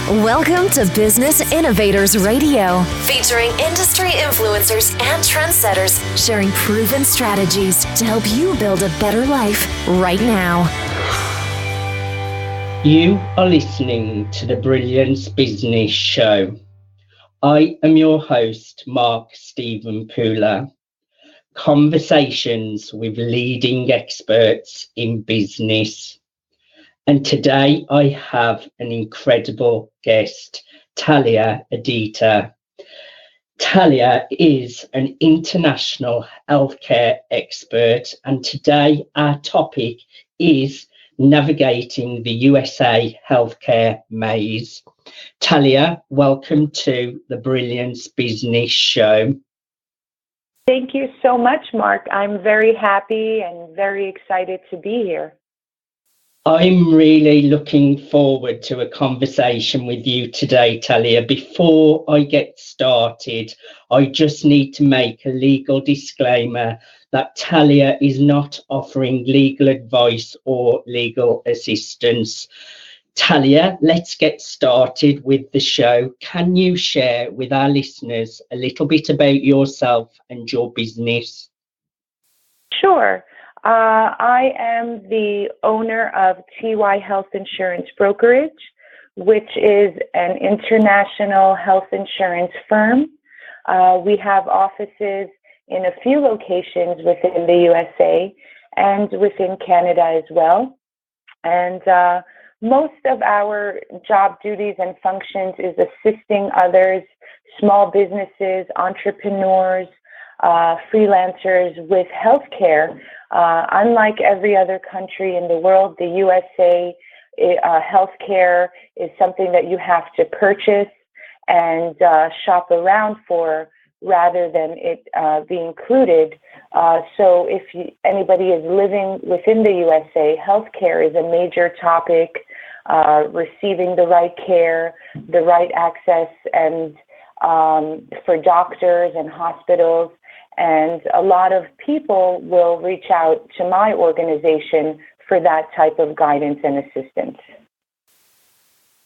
Welcome to Business Innovators Radio, featuring industry influencers and trendsetters sharing proven strategies to help you build a better life right now. You are listening to the Brilliance Business Show. I am your host, Mark Stephen Pooler. Conversations with leading experts in business. And today I have an incredible guest, Talia Adika. Talia is an international healthcare expert, and today our topic is navigating the USA healthcare maze. Talia, welcome to the Brilliance Business Show. Thank you so much, Mark. I'm very happy and very excited to be here. I'm really looking forward to a conversation with you today, Talia. Before I get started, I just need to make a legal disclaimer that Talia is not offering legal advice or legal assistance. Talia, let's get started with the show. Can you share with our listeners a little bit about yourself and your business? Sure. I am the owner of TY Health Insurance Brokerage, which is an international health insurance firm. We have offices in a few locations within the USA and within Canada as well. And most of our job duties and functions is assisting others, small businesses, entrepreneurs, freelancers with healthcare. Unlike every other country in the world, the USA healthcare is something that you have to purchase and shop around for rather than it be included. So if anybody is living within the USA, healthcare is a major topic, receiving the right care, the right access, and for doctors and hospitals. And a lot of people will reach out to my organization for that type of guidance and assistance.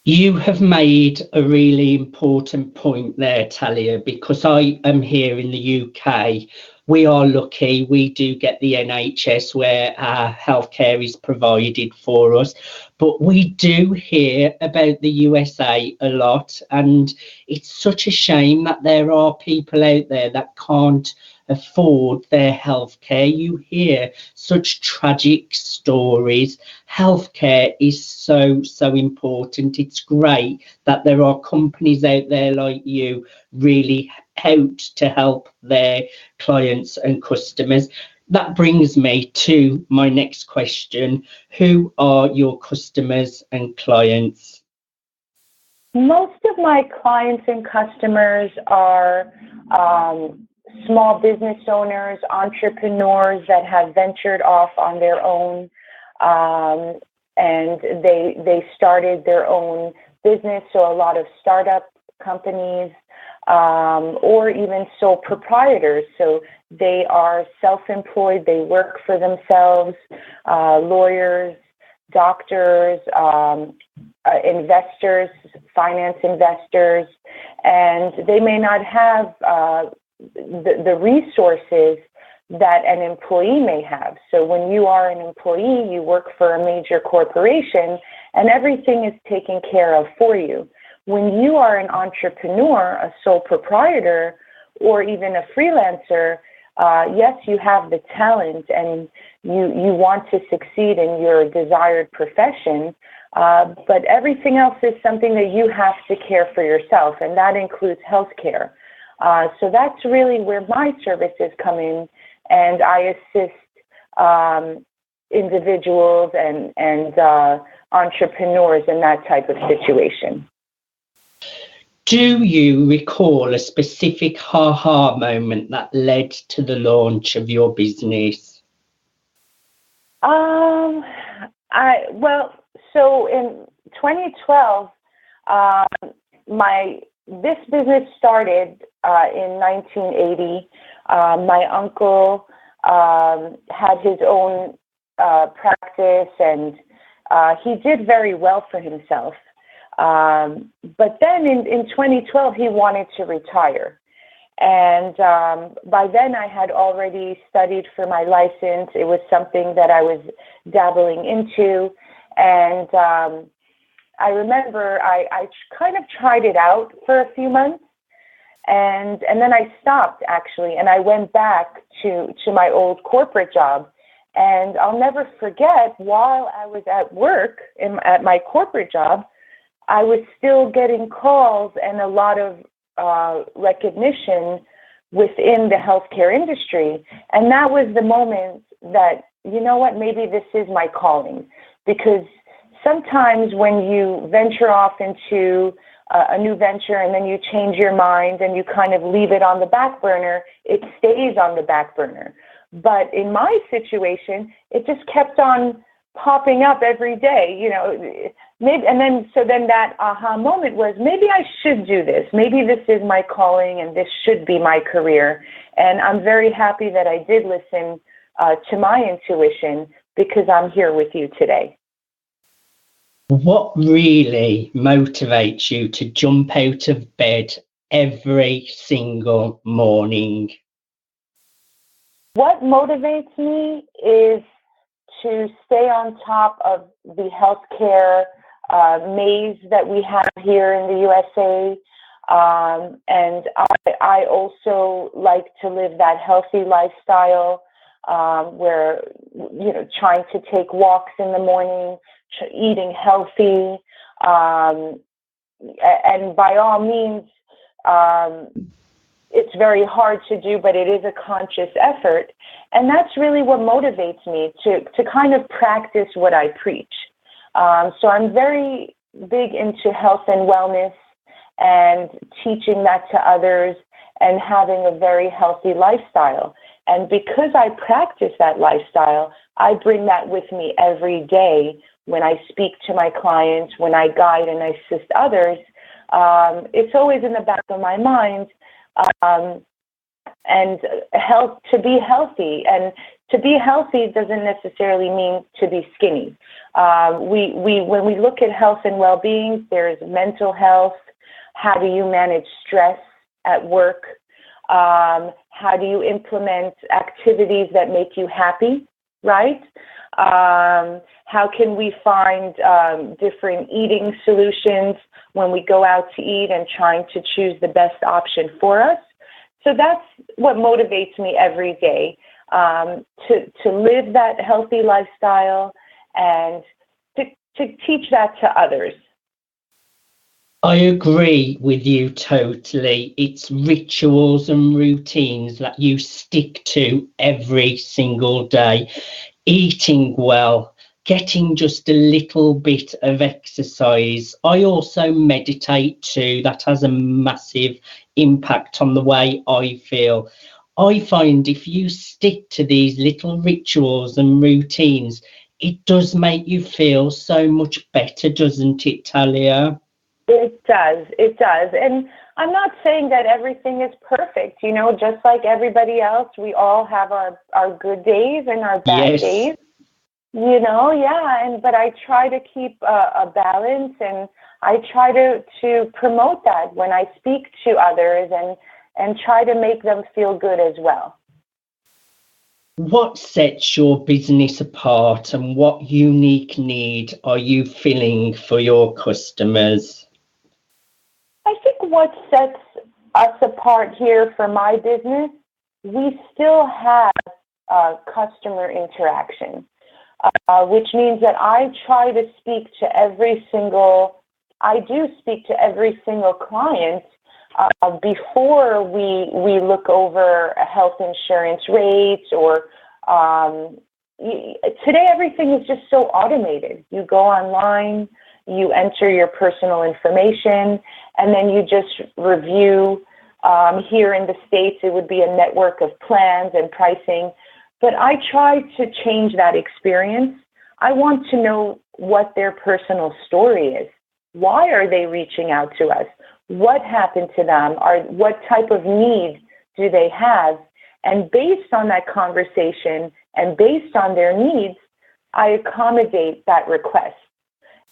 You have made a really important point there, Talia, because I am here in the UK. We are lucky. We do get the NHS where our healthcare is provided for us. But we do hear about the USA a lot. And it's such a shame that there are people out there that can't afford their healthcare. You hear such tragic stories. Healthcare is so important. It's great that there are companies out there like you really out to help their clients and customers. That brings me to my next question. Who are your customers and clients? Most of my clients and customers are small business owners, entrepreneurs that have ventured off on their own, and they started their own business. So a lot of startup companies, or even sole proprietors. So they are self-employed, they work for themselves, lawyers, doctors, investors, finance investors, and they may not have the resources that an employee may have. So when you are an employee, you work for a major corporation and everything is taken care of for you. When you are an entrepreneur, a sole proprietor, or even a freelancer, yes, you have the talent and you want to succeed in your desired profession, but everything else is something that you have to care for yourself, and that includes healthcare. So that's really where my services come in, and I assist individuals and entrepreneurs in that type of situation. Do you recall a specific aha moment that led to the launch of your business? So in 2012, this business started in 1980. My uncle had his own practice, and he did very well for himself. But then in 2012, he wanted to retire. And by then I had already studied for my license. It was something that I was dabbling into. And I remember I kind of tried it out for a few months. And then I stopped, actually, and I went back to my old corporate job. And I'll never forget, while I was at work at my corporate job, I was still getting calls and a lot of recognition within the healthcare industry. And that was the moment that, you know what, maybe this is my calling. Because sometimes when you venture off into a new venture and then you change your mind and you kind of leave it on the back burner, it stays on the back burner. But in my situation, it just kept on popping up every day, you know, maybe, so then that aha moment was, maybe I should do this. Maybe this is my calling and this should be my career. And I'm very happy that I did listen to my intuition, because I'm here with you today. What really motivates you to jump out of bed every single morning? What motivates me is to stay on top of the healthcare maze that we have here in the USA. And I also like to live that healthy lifestyle where, you know, trying to take walks in the morning, eating healthy, and by all means, it's very hard to do, but it is a conscious effort. And that's really what motivates me to kind of practice what I preach. So I'm very big into health and wellness and teaching that to others and having a very healthy lifestyle. And because I practice that lifestyle, I bring that with me every day when I speak to my clients, when I guide and assist others. It's always in the back of my mind. And to be healthy, and to be healthy doesn't necessarily mean to be skinny. When we look at health and well-being, there's mental health. How do you manage stress at work? How do you implement activities that make you happy, right? How can we find different eating solutions when we go out to eat and trying to choose the best option for us? So that's what motivates me every day, to live that healthy lifestyle and to teach that to others. I agree with you totally. It's rituals and routines that you stick to every single day. Eating well, getting just a little bit of exercise. I also meditate too. That has a massive impact on the way I feel. I find if you stick to these little rituals and routines, it does make you feel so much better, doesn't it, Talia? It does. And I'm not saying that everything is perfect. You know, just like everybody else, we all have our good days and our bad days. You know, yeah. But I try to keep a balance, and I try to promote that when I speak to others and try to make them feel good as well. What sets your business apart, and what unique need are you filling for your customers? I think what sets us apart here for my business, we still have customer interaction, which means that I do speak to every single client before we look over health insurance rates or today everything is just so automated. You go online, you enter your personal information, and then you just review. Here in the States, it would be a network of plans and pricing. But I try to change that experience. I want to know what their personal story is. Why are they reaching out to us? What happened to them? What type of need do they have? And based on that conversation and based on their needs, I accommodate that request.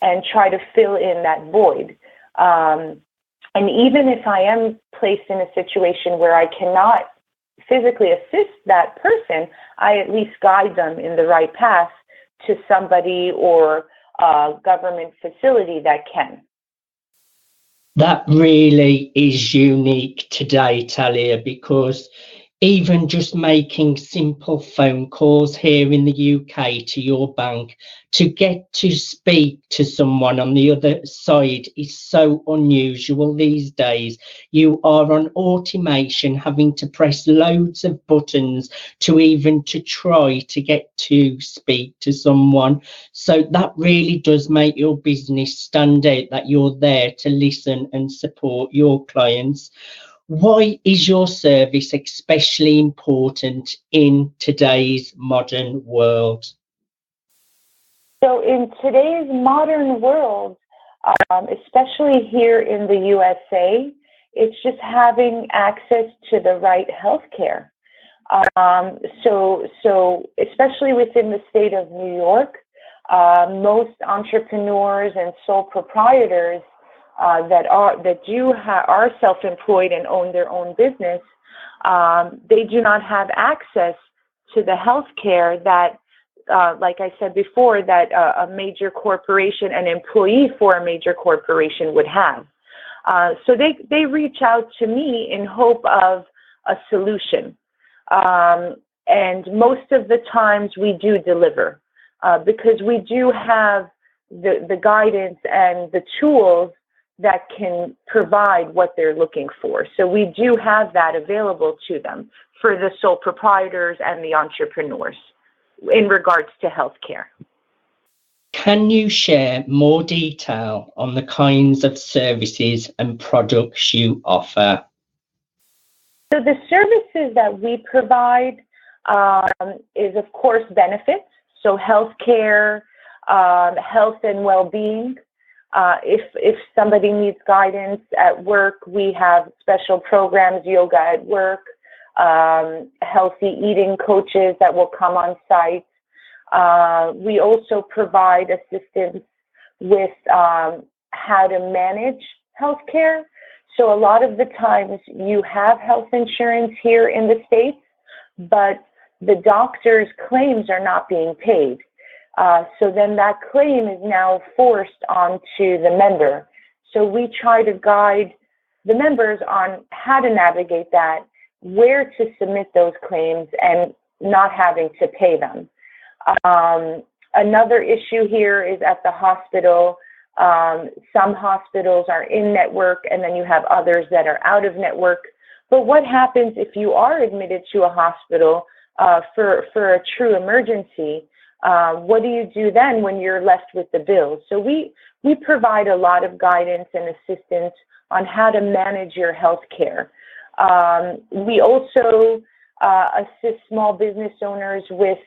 and try to fill in that void. And even if I am placed in a situation where I cannot physically assist that person, I at least guide them in the right path to somebody or a government facility that can. That really is unique today, Talia, because even just making simple phone calls here in the UK to your bank to get to speak to someone on the other side is so unusual these days. You are on automation, having to press loads of buttons to try to get to speak to someone. So that really does make your business stand out, that you're there to listen and support your clients. Why is your service especially important in today's modern world? So in today's modern world, especially here in the USA, it's just having access to the right healthcare. So especially within the state of New York, most entrepreneurs and sole proprietors that are self-employed and own their own business, they do not have access to the health care that, like I said before, that a major corporation, an employee for a major corporation would have. So they reach out to me in hope of a solution. And most of the times we do deliver because we do have the guidance and the tools that can provide what they're looking for. So we do have that available to them for the sole proprietors and the entrepreneurs in regards to healthcare. Can you share more detail on the kinds of services and products you offer? So the services that we provide is, of course, benefits. So healthcare, health and well-being. If somebody needs guidance at work, we have special programs, yoga at work, healthy eating coaches that will come on site. We also provide assistance with how to manage healthcare. So a lot of the times you have health insurance here in the States, but the doctor's claims are not being paid. So then that claim is now forced onto the member. So we try to guide the members on how to navigate that, where to submit those claims and not having to pay them. Another issue here is at the hospital. Some hospitals are in network and then you have others that are out of network. But what happens if you are admitted to a hospital for a true emergency? What do you do then when you're left with the bills? So we provide a lot of guidance and assistance on how to manage your health care. We also assist small business owners with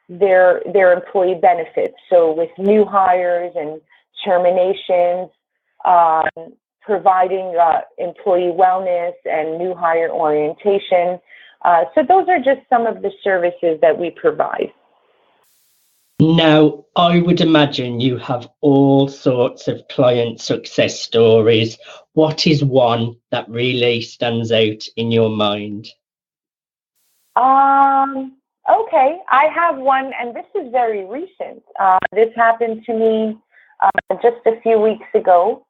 their employee benefits. So with new hires and terminations, providing employee wellness and new hire orientation. So those are just some of the services that we provide. Now, I would imagine you have all sorts of client success stories. What is one that really stands out in your mind? Okay, I have one, and this is very recent. This happened to me just a few weeks ago.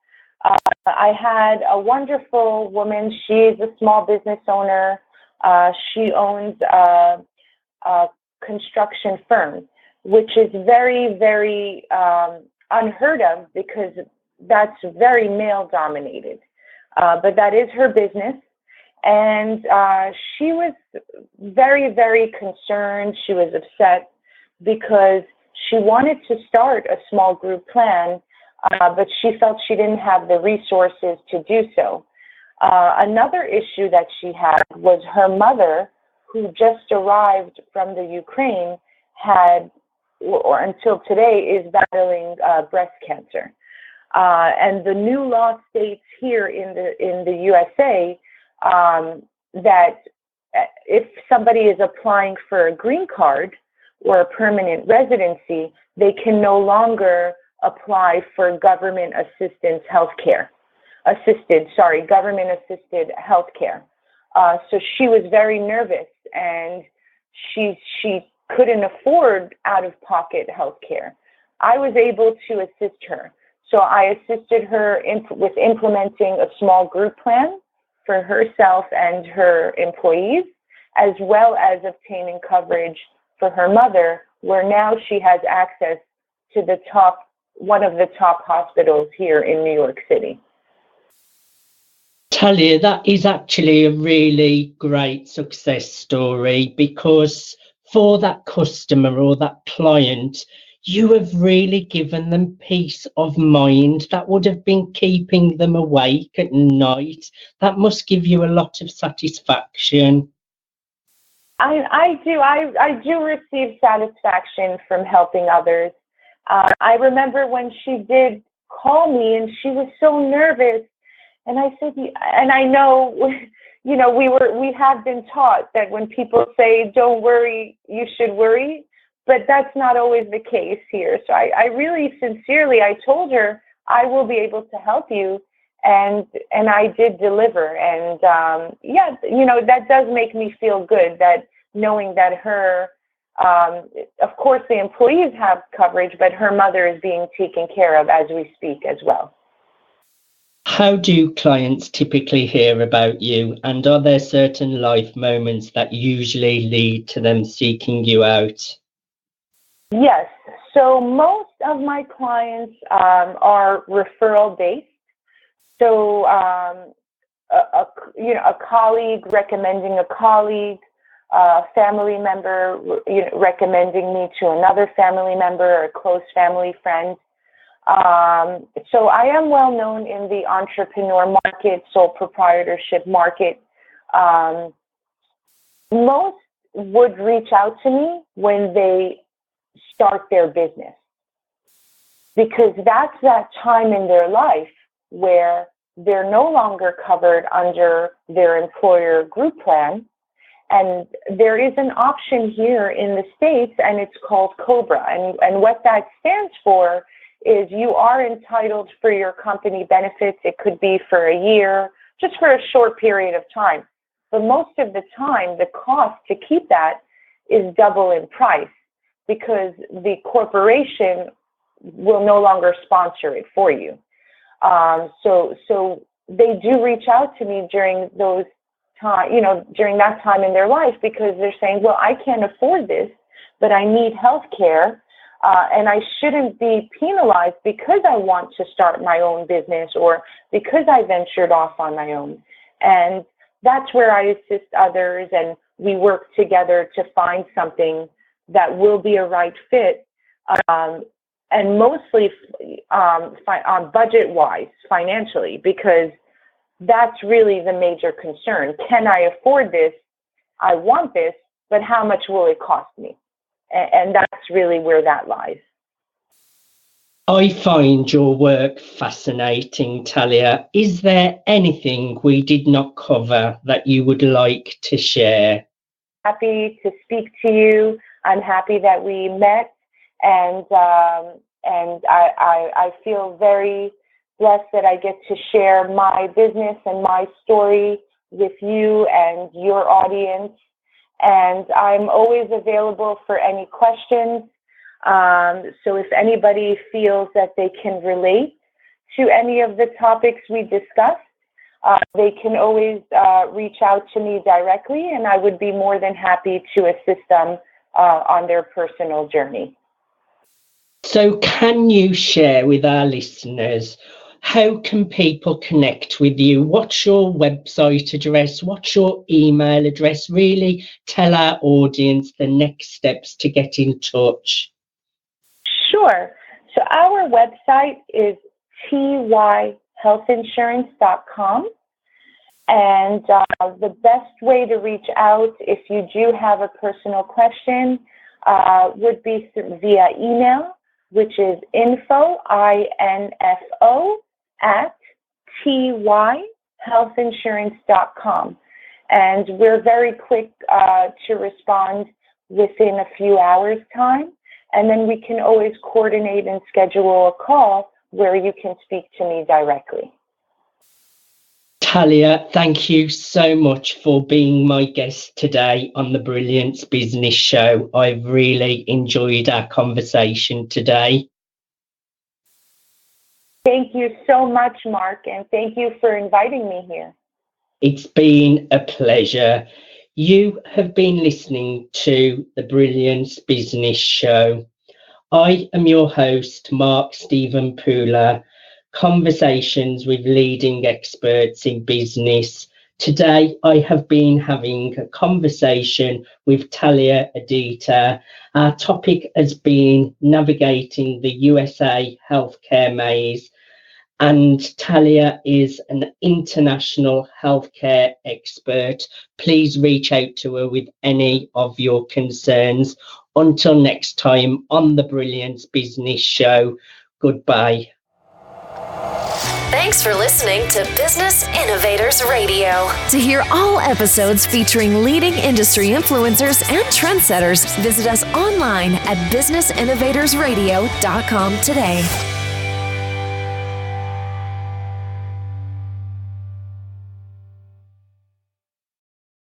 I had a wonderful woman. She is a small business owner. She owns a construction firm, which is very, very unheard of because that's very male dominated. But that is her business. And she was very, very concerned. She was upset because she wanted to start a small group plan, but she felt she didn't have the resources to do so. Another issue that she had was her mother, who just arrived from the Ukraine, had, or until today, is battling breast cancer. And the new law states here in the USA that if somebody is applying for a green card or a permanent residency, they can no longer apply for government assisted healthcare. So she was very nervous, and she couldn't afford out-of-pocket healthcare. I was able to assist her. So I assisted her with implementing a small group plan for herself and her employees, as well as obtaining coverage for her mother, where now she has access to one of the top hospitals here in New York City. Talia, that is actually a really great success story, because for that customer or that client, you have really given them peace of mind that would have been keeping them awake at night. That must give you a lot of satisfaction. I do receive satisfaction from helping others. I remember when she did call me and she was so nervous, and I said, and I know, we have been taught that when people say, don't worry, you should worry, but that's not always the case here. So I really sincerely, I told her, I will be able to help you. And I did deliver. And that does make me feel good, that knowing that her, of course, the employees have coverage, but her mother is being taken care of as we speak as well. How do clients typically hear about you, and are there certain life moments that usually lead to them seeking you out? Yes. So most of my clients are referral based. So a colleague recommending a colleague, a family member recommending me to another family member or a close family friend. So I am well known in the entrepreneur market, sole proprietorship market. Most would reach out to me when they start their business, because that's that time in their life where they're no longer covered under their employer group plan. And there is an option here in the States, and it's called COBRA. And what that stands for is you are entitled for your company benefits. It could be for a year, just for a short period of time. But most of the time, the cost to keep that is double in price, because the corporation will no longer sponsor it for you. So they do reach out to me during those time, during that time in their life, because they're saying, well, I can't afford this, but I need health care, and I shouldn't be penalized because I want to start my own business or because I ventured off on my own. And that's where I assist others, and we work together to find something that will be a right fit, and mostly budget-wise, financially, because that's really the major concern. Can I afford this? I want this, but how much will it cost me? And that's really where that lies. I find your work fascinating, Talia. Is there anything we did not cover that you would like to share? Happy to speak to you. I'm happy that we met, and I feel very blessed that I get to share my business and my story with you and your audience. And I'm always available for any questions. So if anybody feels that they can relate to any of the topics we discussed, they can always reach out to me directly, and I would be more than happy to assist them on their personal journey. So can you share with our listeners, how can people connect with you? What's your website address? What's your email address? Really tell our audience the next steps to get in touch. Sure. So our website is tyhealthinsurance.com. And the best way to reach out if you do have a personal question would be via email, which is info, I-N-F-O, at tyhealthinsurance.com. And we're very quick to respond within a few hours' time. and then we can always coordinate and schedule a call where you can speak to me directly. Talia, thank you so much for being my guest today on the Brilliance Business Show. I've really enjoyed our conversation today. Thank you so much, Mark, and thank you for inviting me here. It's been a pleasure. You have been listening to the Brilliance Business Show. I am your host, Mark Stephen Pooler, Conversations with Leading Experts in Business. Today, I have been having a conversation with Talia Adika. Our topic has been navigating the USA healthcare maze. And Talia is an international healthcare expert. Please reach out to her with any of your concerns. Until next time on the Brilliance Business Show, goodbye. Thanks for listening to Business Innovators Radio. To hear all episodes featuring leading industry influencers and trendsetters, visit us online at businessinnovatorsradio.com today.